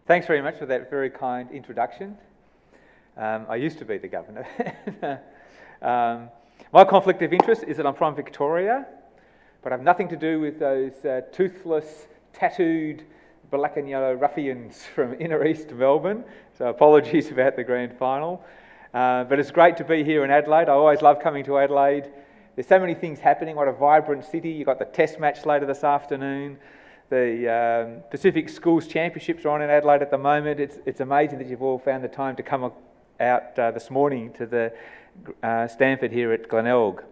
Thanks very much for that very kind introduction. I used to be the governor. My conflict of interest is that I'm from Victoria, but I have nothing to do with those toothless, tattooed, black and yellow ruffians from inner east Melbourne, so apologies about the grand final. But it's great to be here in Adelaide. I always love coming to Adelaide. There's so many things happening. What a vibrant city. You've got the test match later this afternoon. The Pacific Schools Championships are on in Adelaide at the moment. It's amazing that you've all found the time to come out this morning to the Stanford here at Glenelg.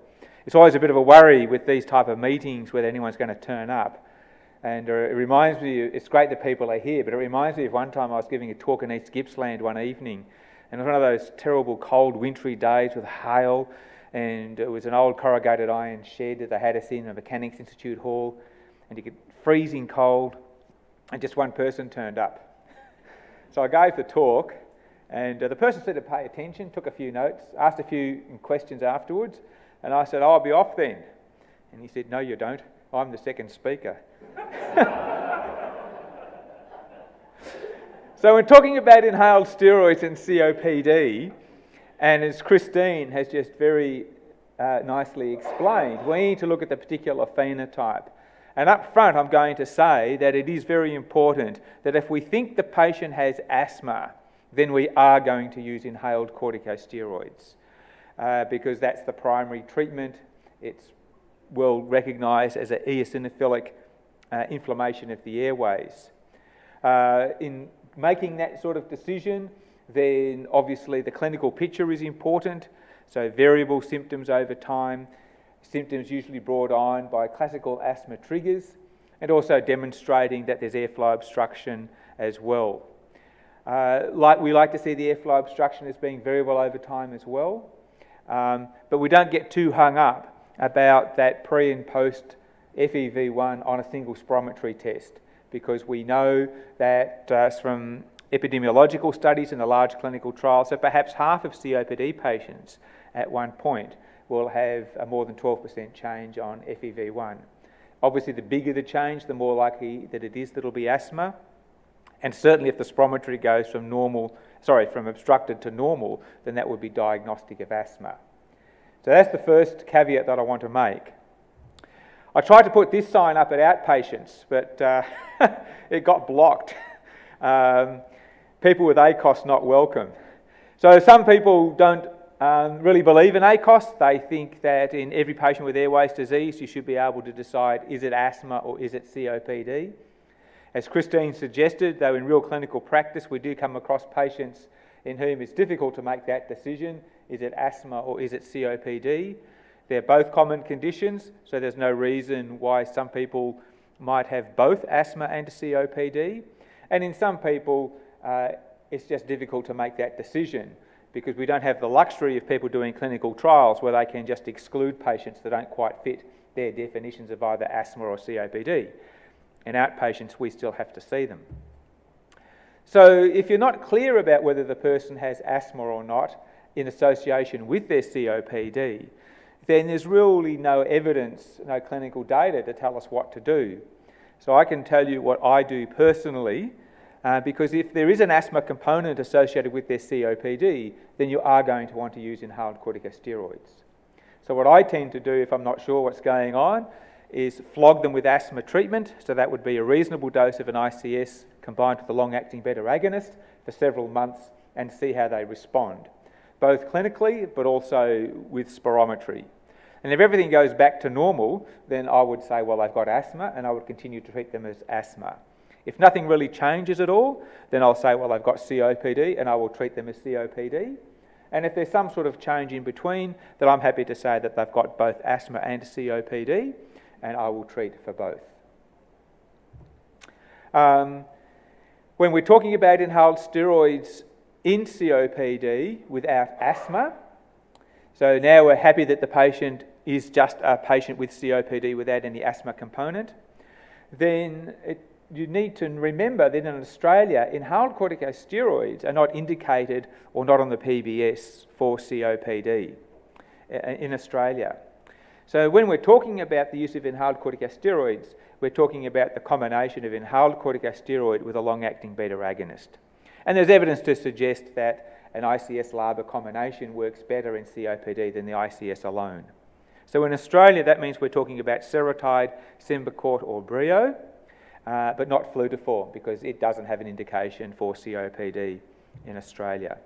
It's always a bit of a worry with these type of meetings whether anyone's going to turn up. And it reminds me, it's great that people are here, but it reminds me of one time I was giving a talk in East Gippsland one evening, and it was one of those terrible cold wintry days with hail, and it was an old corrugated iron shed that they had us in a Mechanics Institute hall, and you could freezing cold, and just one person turned up. So I gave the talk, and the person said to pay attention, took a few notes, asked a few questions afterwards, and I said, I'll be off then. And he said, no you don't, I'm the second speaker. So when talking about inhaled steroids and COPD, and as Christine has just very nicely explained, we need to look at the particular phenotype. And up front, I'm going to say that it is very important that if we think the patient has asthma, then we are going to use inhaled corticosteroids because that's the primary treatment. It's well recognised as an eosinophilic inflammation of the airways. In making that sort of decision, then obviously the clinical picture is important, so variable symptoms over time, symptoms usually brought on by classical asthma triggers, and also demonstrating that there's airflow obstruction as well. We like to see the airflow obstruction as being variable over time as well, but we don't get too hung up about that pre and post FEV1 on a single spirometry test, because we know that from epidemiological studies in a large clinical trial, so perhaps half of COPD patients at one point will have a more than 12% change on FEV1. Obviously, the bigger the change, the more likely that it is that it'll be asthma. And certainly if the spirometry goes from obstructed to normal, then that would be diagnostic of asthma. So that's the first caveat that I want to make. I tried to put this sign up at outpatients, but it got blocked. People with ACOS not welcome. So some people don't really believe in ACOS. They think that in every patient with airways disease, you should be able to decide, is it asthma or is it COPD? As Christine suggested, though in real clinical practice, we do come across patients in whom it's difficult to make that decision, is it asthma or is it COPD? They're both common conditions, so there's no reason why some people might have both asthma and COPD. And in some people, it's just difficult to make that decision because we don't have the luxury of people doing clinical trials where they can just exclude patients that don't quite fit their definitions of either asthma or COPD. In outpatients, we still have to see them. So if you're not clear about whether the person has asthma or not in association with their COPD, then there's really no evidence, no clinical data to tell us what to do. So I can tell you what I do personally, because if there is an asthma component associated with their COPD, then you are going to want to use inhaled corticosteroids. So what I tend to do if I'm not sure what's going on is flog them with asthma treatment, so that would be a reasonable dose of an ICS combined with a long-acting beta agonist for several months and see how they respond, both clinically but also with spirometry. And if everything goes back to normal, then I would say, well, they've got asthma, and I would continue to treat them as asthma. If nothing really changes at all, then I'll say, well, they've got COPD, and I will treat them as COPD. And if there's some sort of change in between, then I'm happy to say that they've got both asthma and COPD, and I will treat for both. When we're talking about inhaled steroids in COPD without asthma, so now we're happy that the patient is just a patient with COPD without any asthma component, then you need to remember that in Australia, inhaled corticosteroids are not indicated or not on the PBS for COPD in Australia. So when we're talking about the use of inhaled corticosteroids, we're talking about the combination of inhaled corticosteroid with a long-acting beta agonist. And there's evidence to suggest that an ICS-LABA combination works better in COPD than the ICS alone. So in Australia, that means we're talking about Seretide, Symbicort or Breo, but not Flutoform, because it doesn't have an indication for COPD in Australia.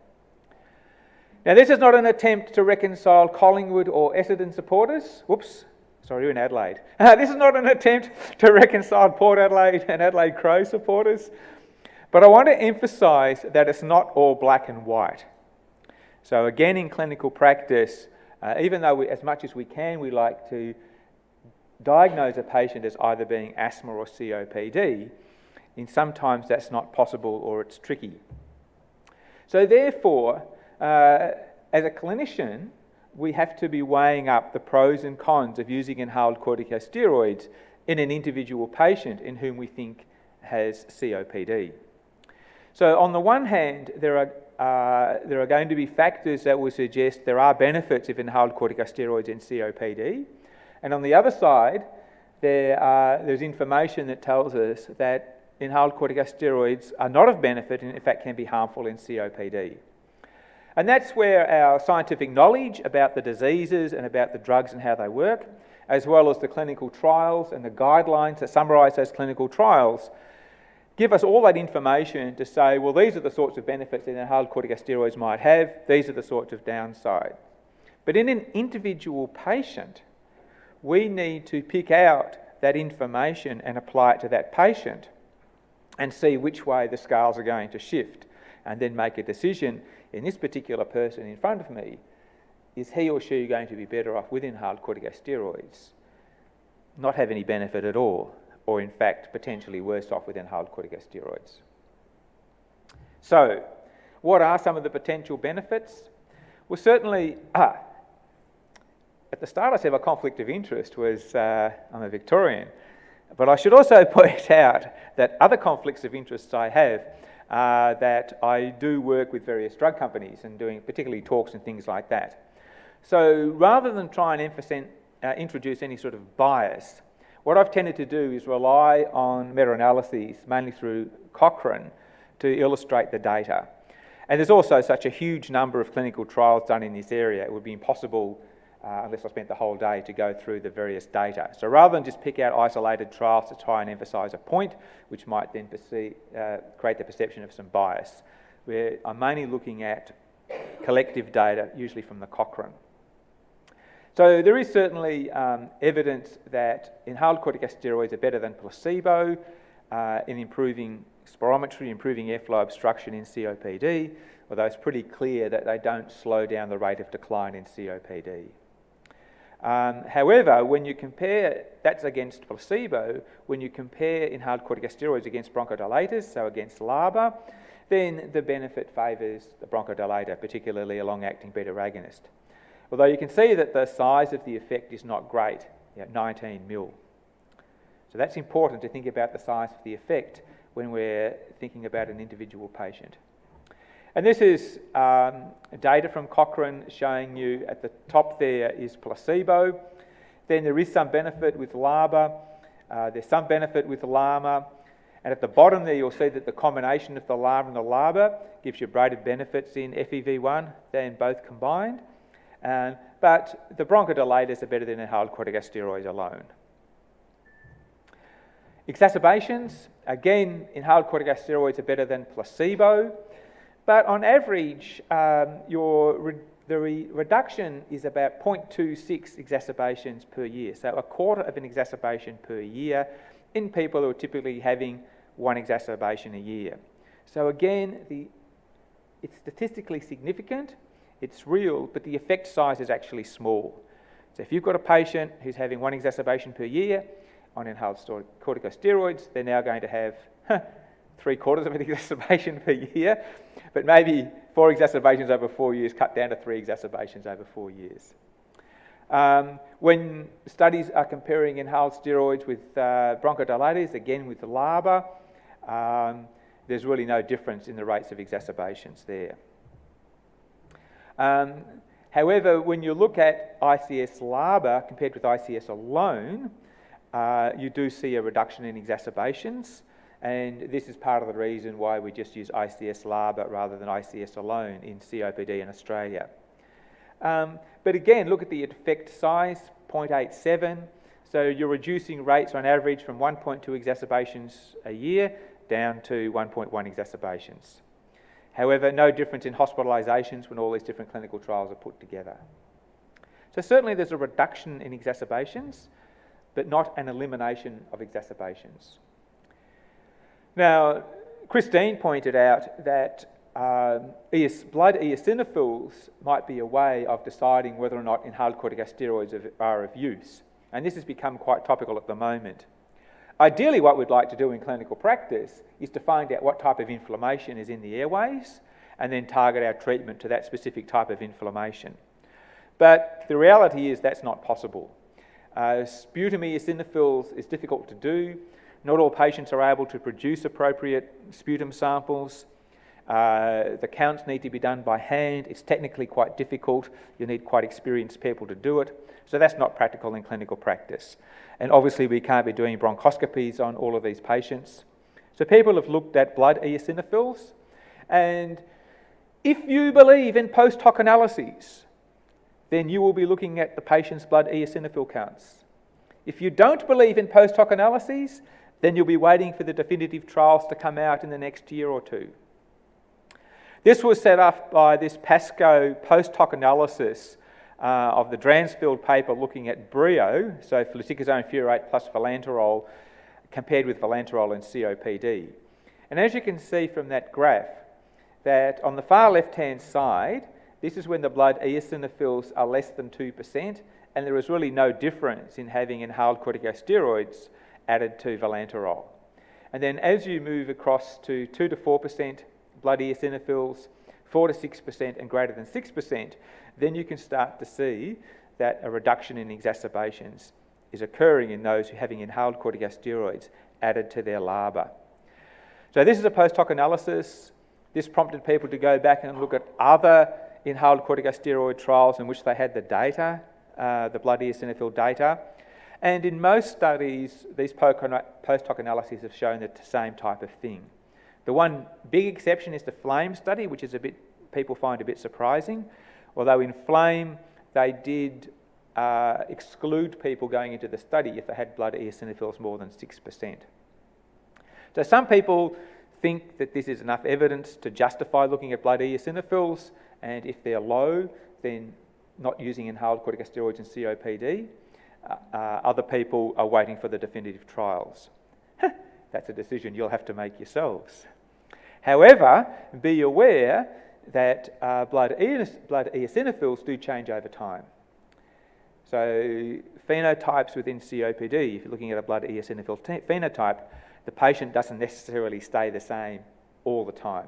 Now, this is not an attempt to reconcile Collingwood or Essendon supporters. Whoops, sorry, you're in Adelaide. This is not an attempt to reconcile Port Adelaide and Adelaide Crow supporters, but I want to emphasise that it's not all black and white. So again, in clinical practice, even though as much as we can, we like to diagnose a patient as either being asthma or COPD, and sometimes that's not possible or it's tricky. So therefore, as a clinician, we have to be weighing up the pros and cons of using inhaled corticosteroids in an individual patient in whom we think has COPD. So on the one hand, there are going to be factors that will suggest there are benefits of inhaled corticosteroids in COPD. And on the other side, there's information that tells us that inhaled corticosteroids are not of benefit and in fact can be harmful in COPD. And that's where our scientific knowledge about the diseases and about the drugs and how they work, as well as the clinical trials and the guidelines that summarise those clinical trials, give us all that information to say, well, these are the sorts of benefits that inhaled corticosteroids might have, these are the sorts of downsides. But in an individual patient, we need to pick out that information and apply it to that patient and see which way the scales are going to shift, and then make a decision. In this particular person in front of me, is he or she going to be better off with inhaled corticosteroids, not have any benefit at all, or in fact potentially worse off with inhaled corticosteroids? So, what are some of the potential benefits? Well, certainly, at the start I said my conflict of interest was I'm a Victorian, but I should also point out that other conflicts of interest I have that I do work with various drug companies and doing particularly talks and things like that. So rather than try and introduce any sort of bias, what I've tended to do is rely on meta-analyses, mainly through Cochrane, to illustrate the data. And there's also such a huge number of clinical trials done in this area, it would be impossible, unless I spent the whole day, to go through the various data. So rather than just pick out isolated trials to try and emphasise a point, which might then create the perception of some bias, where I'm mainly looking at collective data, usually from the Cochrane. So there is certainly evidence that inhaled corticosteroids are better than placebo in improving spirometry, improving airflow obstruction in COPD, although it's pretty clear that they don't slow down the rate of decline in COPD. However, when you compare, that's against placebo, when you compare inhaled corticosteroids against bronchodilators, so against LABA, then the benefit favours the bronchodilator, particularly a long-acting beta agonist. Although you can see that the size of the effect is not great, 19 mil. So that's important to think about the size of the effect when we're thinking about an individual patient. And this is data from Cochrane showing you at the top there is placebo. Then there is some benefit with LABA. There's some benefit with LAMA. And at the bottom there you'll see that the combination of the LAMA and the LABA gives you greater benefits in FEV1 than both combined. But the bronchodilators are better than inhaled corticosteroids alone. Exacerbations, again, inhaled corticosteroids are better than placebo. But on average, the reduction is about 0.26 exacerbations per year, so a quarter of an exacerbation per year in people who are typically having one exacerbation a year. So again, it's statistically significant, it's real, but the effect size is actually small. So if you've got a patient who's having one exacerbation per year on inhaled corticosteroids, they're now going to have 3/4 of an exacerbation per year, but maybe 4 exacerbations over 4 years cut down to 3 exacerbations over 4 years. When studies are comparing inhaled steroids with bronchodilators, again with the LABA, there's really no difference in the rates of exacerbations there. However, when you look at ICS-LABA compared with ICS alone, you do see a reduction in exacerbations, and this is part of the reason why we just use ICS-LABA rather than ICS alone in COPD in Australia. But again, look at the effect size, 0.87. So you're reducing rates on average from 1.2 exacerbations a year down to 1.1 exacerbations. However, no difference in hospitalisations when all these different clinical trials are put together. So certainly there's a reduction in exacerbations, but not an elimination of exacerbations. Now, Christine pointed out that blood eosinophils might be a way of deciding whether or not inhaled corticosteroids are of use. And this has become quite topical at the moment. Ideally, what we'd like to do in clinical practice is to find out what type of inflammation is in the airways and then target our treatment to that specific type of inflammation. But the reality is that's not possible. Sputum eosinophils is difficult to do. Not all patients are able to produce appropriate sputum samples. The counts need to be done by hand. It's technically quite difficult. You need quite experienced people to do it. So that's not practical in clinical practice. And obviously we can't be doing bronchoscopies on all of these patients. So people have looked at blood eosinophils, and if you believe in post hoc analyses, then you will be looking at the patient's blood eosinophil counts. If you don't believe in post hoc analyses, then you'll be waiting for the definitive trials to come out in the next year or two. This was set up by this PASCO post hoc analysis of the Dransfield paper looking at BREO, so fluticasone furoate plus vilanterol, compared with vilanterol and COPD. And as you can see from that graph, that on the far left-hand side, this is when the blood eosinophils are less than 2%, and there is really no difference in having inhaled corticosteroids added to vilanterol. And then as you move across to 2 to 4% blood eosinophils, 4 to 6% and greater than 6%, then you can start to see that a reduction in exacerbations is occurring in those who are having inhaled corticosteroids added to their LABA. So this is a post hoc analysis. This prompted people to go back and look at other inhaled corticosteroid trials in which they had the data, the blood eosinophil data. And in most studies, these post hoc analyses have shown the same type of thing. The one big exception is the FLAME study, which is people find a bit surprising. Although in FLAME, they did exclude people going into the study if they had blood eosinophils more than 6%. So some people think that this is enough evidence to justify looking at blood eosinophils, and if they're low, then not using inhaled corticosteroids in COPD. Other people are waiting for the definitive trials. That's a decision you'll have to make yourselves. However, be aware that blood eosinophils do change over time. So phenotypes within COPD, if you're looking at a blood eosinophil phenotype, the patient doesn't necessarily stay the same all the time.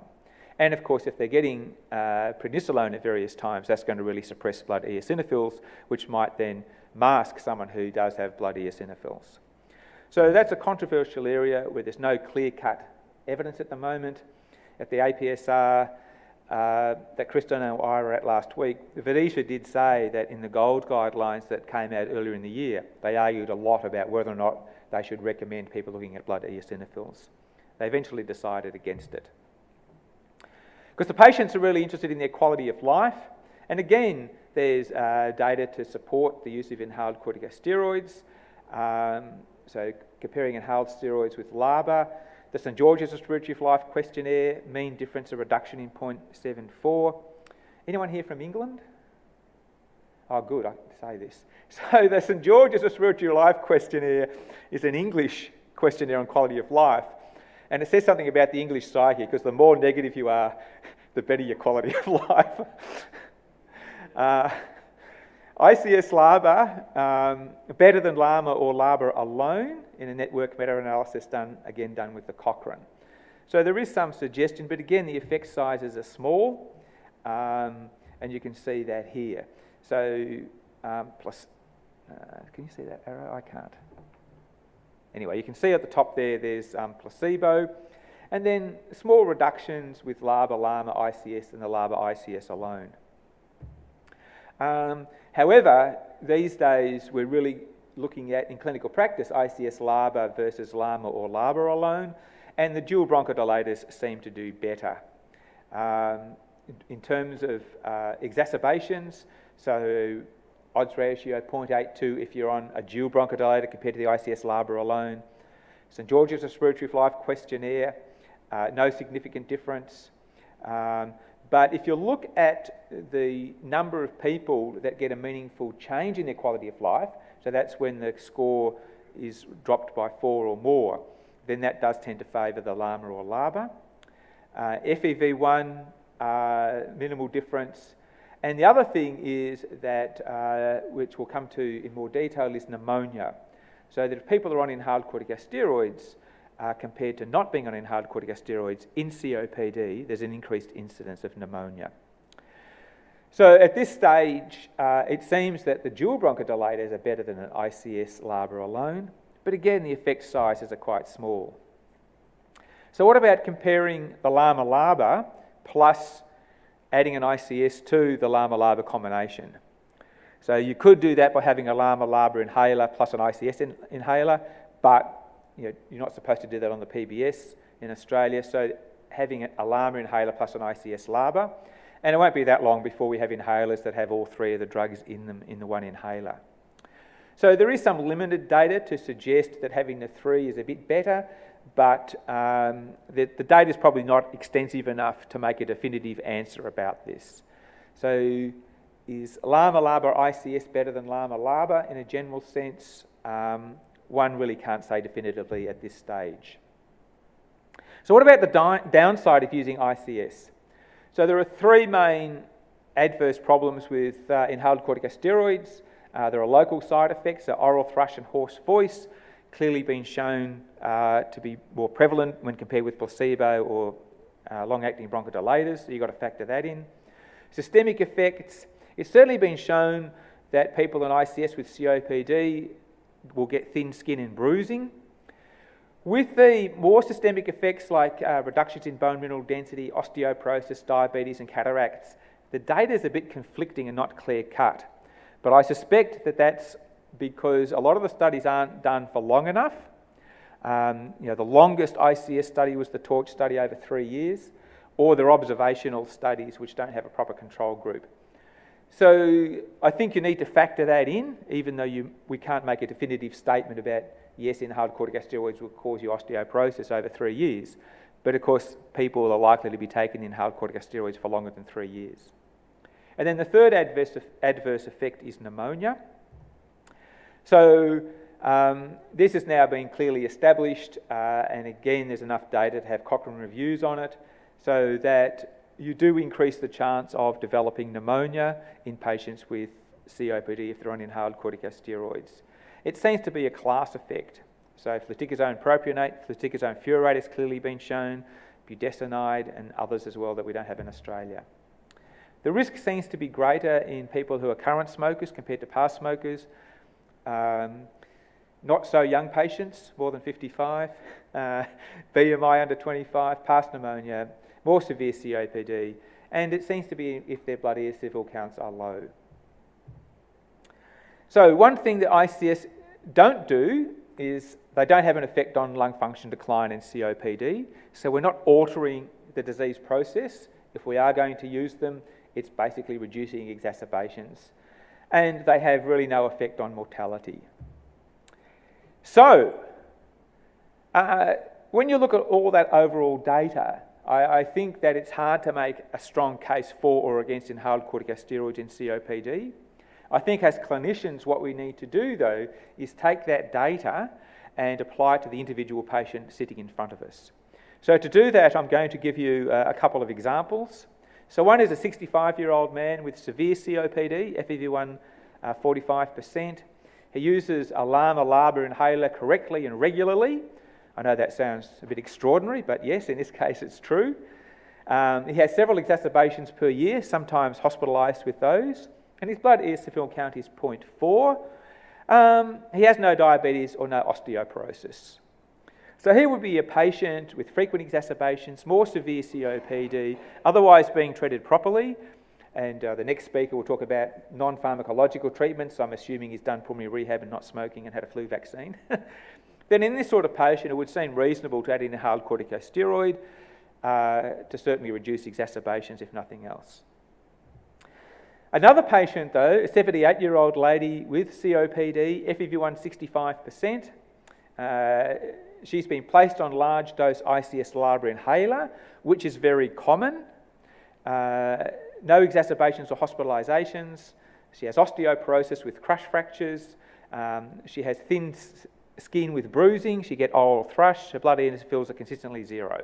And of course, if they're getting prednisolone at various times, that's going to really suppress blood eosinophils, which might then mask someone who does have blood eosinophils. So that's a controversial area where there's no clear-cut evidence at the moment. At the APSR that Christine and I were at last week, Vidisha did say that in the GOLD guidelines that came out earlier in the year, they argued a lot about whether or not they should recommend people looking at blood eosinophils. They eventually decided against it. Because the patients are really interested in their quality of life, and again, there's data to support the use of inhaled corticosteroids. So comparing inhaled steroids with LABA, the St George's Respiratory Life Questionnaire, mean difference of reduction in 0.74. Anyone here from England? Oh, good, I can say this. So the St George's Respiratory Life Questionnaire is an English questionnaire on quality of life. And it says something about the English psyche, because the more negative you are, the better your quality of life. ICS-LABA, better than LAMA or LABA alone in a network meta-analysis done with the Cochrane. So there is some suggestion, but again, the effect sizes are small, and you can see that here. So, can you see that arrow? I can't. Anyway, you can see at the top there's placebo, and then small reductions with LABA, LAMA, ICS, and the LABA ICS alone. However, these days we're really looking at, in clinical practice, ICS-LABA versus LAMA or LABA alone, and the dual bronchodilators seem to do better. In terms of exacerbations, so odds ratio 0.82 if you're on a dual bronchodilator compared to the ICS-LABA alone. St George's Respiratory Life Questionnaire, no significant difference. But if you look at the number of people that get a meaningful change in their quality of life, so that's when the score is dropped by 4 or more, then that does tend to favour the LAMA or LABA. FEV1, minimal difference. And the other thing is that, which we'll come to in more detail, is pneumonia. So that if people are on inhaled corticosteroids, compared to not being on inhaled corticosteroids in COPD, there's an increased incidence of pneumonia. So at this stage, it seems that the dual bronchodilators are better than an ICS-LABA alone, but again, the effect sizes are quite small. So what about comparing the LAMA-LABA plus adding an ICS to the LAMA-LABA combination? So you could do that by having a LAMA-LABA inhaler plus an ICS inhaler, but you're not supposed to do that on the PBS in Australia, so having a LAMA inhaler plus an ICS-LABA, and it won't be that long before we have inhalers that have all 3 of the drugs in them in the one inhaler. So there is some limited data to suggest that having the 3 is a bit better, but the data is probably not extensive enough to make a definitive answer about this. So is LAMA-LABA ICS better than LAMA-LABA in a general sense? One really can't say definitively at this stage. So what about the downside of using ICS? So there are 3 main adverse problems with inhaled corticosteroids. There are local side effects, so oral thrush and hoarse voice, clearly been shown to be more prevalent when compared with placebo or long-acting bronchodilators, so you've got to factor that in. Systemic effects, it's certainly been shown that people on ICS with COPD will get thin skin and bruising. With the more systemic effects like reductions in bone mineral density, osteoporosis, diabetes and cataracts, the data is a bit conflicting and not clear-cut. But I suspect that that's because a lot of the studies aren't done for long enough. The longest ICS study was the TORCH study over 3 years, or they're observational studies which don't have a proper control group. So I think you need to factor that in, even though we can't make a definitive statement about, yes, inhaled corticosteroids will cause you osteoporosis over 3 years. But of course, people are likely to be taking inhaled corticosteroids for longer than 3 years. And then the third adverse effect is pneumonia. So this has now been clearly established, and again, there's enough data to have Cochrane reviews on it, so that you do increase the chance of developing pneumonia in patients with COPD if they're on inhaled corticosteroids. It seems to be a class effect. So fluticasone propionate, fluticasone furoate has clearly been shown, budesonide and others as well that we don't have in Australia. The risk seems to be greater in people who are current smokers compared to past smokers. Not so young patients, more than 55, BMI under 25, past pneumonia, more severe COPD, and it seems to be if their blood eosinophil counts are low. So one thing that ICS don't do is they don't have an effect on lung function decline in COPD, so we're not altering the disease process. If we are going to use them, it's basically reducing exacerbations, and they have really no effect on mortality. So, when you look at all that overall data, I think that it's hard to make a strong case for or against inhaled corticosteroids in COPD. I think as clinicians, what we need to do, though, is take that data and apply it to the individual patient sitting in front of us. So to do that, I'm going to give you a couple of examples. So one is a 65-year-old man with severe COPD, FEV1 45%. He uses a LAMA-LABA inhaler correctly and regularly. I know that sounds a bit extraordinary, but yes, in this case it's true. He has several exacerbations per year, sometimes hospitalised with those, and his blood eosinophil count is 0.4. He has no diabetes or no osteoporosis. So he would be a patient with frequent exacerbations, more severe COPD, otherwise being treated properly, And the next speaker will talk about non-pharmacological treatments. I'm assuming he's done pulmonary rehab and not smoking and had a flu vaccine. Then in this sort of patient, it would seem reasonable to add in inhaled corticosteroid to certainly reduce exacerbations, if nothing else. Another patient, though, a 78-year-old lady with COPD, FEV1 65%. She's been placed on large-dose ICS LABA inhaler, which is very common. No exacerbations or hospitalisations. She has osteoporosis with crush fractures. She has thin skin with bruising. She gets oral thrush. Her blood eosinophils are consistently 0.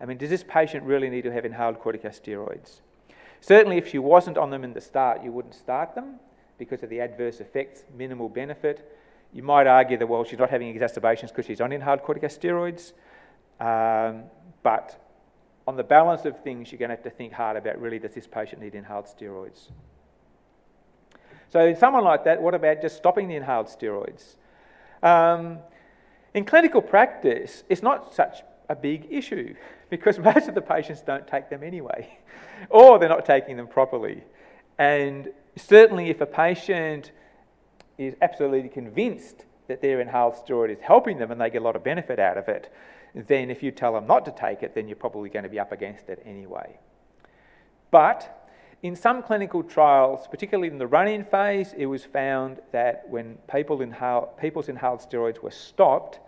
I mean, does this patient really need to have inhaled corticosteroids? Certainly, if she wasn't on them in the start, you wouldn't start them because of the adverse effects, minimal benefit. You might argue that, well, she's not having exacerbations because she's on inhaled corticosteroids. But on the balance of things, you're going to have to think hard about, really, does this patient need inhaled steroids? So in someone like that, what about just stopping the inhaled steroids? In clinical practice, it's not such a big issue because most of the patients don't take them anyway, or they're not taking them properly. And certainly if a patient is absolutely convinced that their inhaled steroid is helping them and they get a lot of benefit out of it, then if you tell them not to take it, then you're probably going to be up against it anyway. But in some clinical trials, particularly in the run-in phase, it was found that when people's inhaled steroids were stopped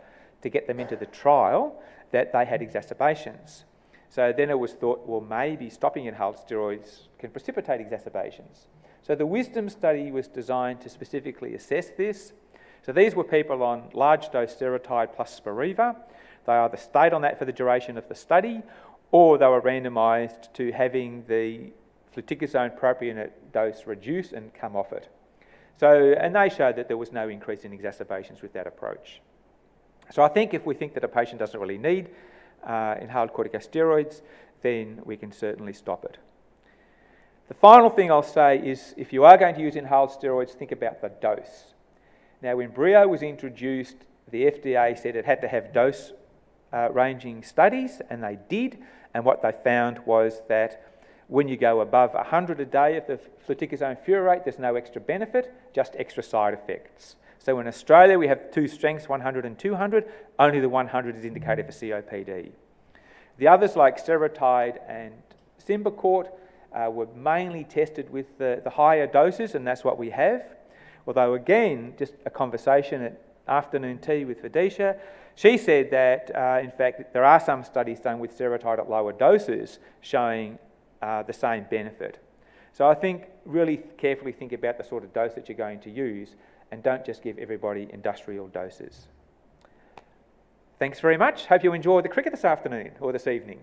to get them into the trial, that they had exacerbations. So then it was thought, well, maybe stopping inhaled steroids can precipitate exacerbations. So the WISDOM study was designed to specifically assess this. So these were people on large-dose seretide plus Spiriva. They either stayed on that for the duration of the study, or they were randomised to having the fluticasone propionate dose reduce and come off it. So, and they showed that there was no increase in exacerbations with that approach. So I think if we think that a patient doesn't really need inhaled corticosteroids, then we can certainly stop it. The final thing I'll say is if you are going to use inhaled steroids, think about the dose. Now, when Brio was introduced, the FDA said it had to have dose ranging studies, and they did. And what they found was that when you go above 100 a day of the fluticasone furoate, there's no extra benefit, just extra side effects. So in Australia, we have two strengths, 100 and 200. Only the 100 is indicated for COPD. The others, like seretide and Symbicort, were mainly tested with the higher doses, and that's what we have. Although, again, just a conversation at afternoon tea with Vidisha, she said that, in fact, there are some studies done with seretide at lower doses showing the same benefit. So I think really carefully think about the sort of dose that you're going to use and don't just give everybody industrial doses. Thanks very much. Hope you enjoy the cricket this afternoon or this evening.